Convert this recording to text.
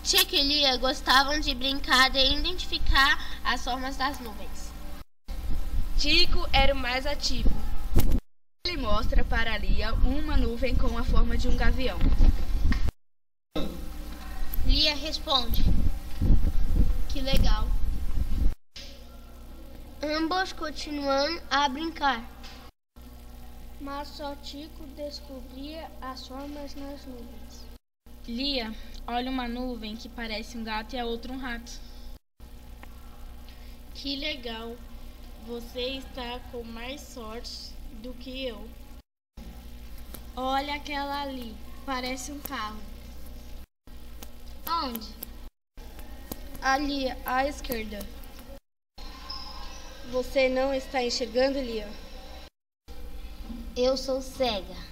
Tico e Lia gostavam de brincar de identificar as formas das nuvens. Tico era o mais ativo. Ele mostra para Lia uma nuvem com a forma de um gavião. Lia responde: que legal. Ambos continuam a brincar. Mas só Tico descobria as formas nas nuvens. Lia olha uma nuvem que parece um gato e a outra um rato. Que legal! Você está com mais sorte do que eu. Olha aquela ali, parece um carro. Onde? Ali, à esquerda. Você não está enxergando, Lia? Eu sou cega.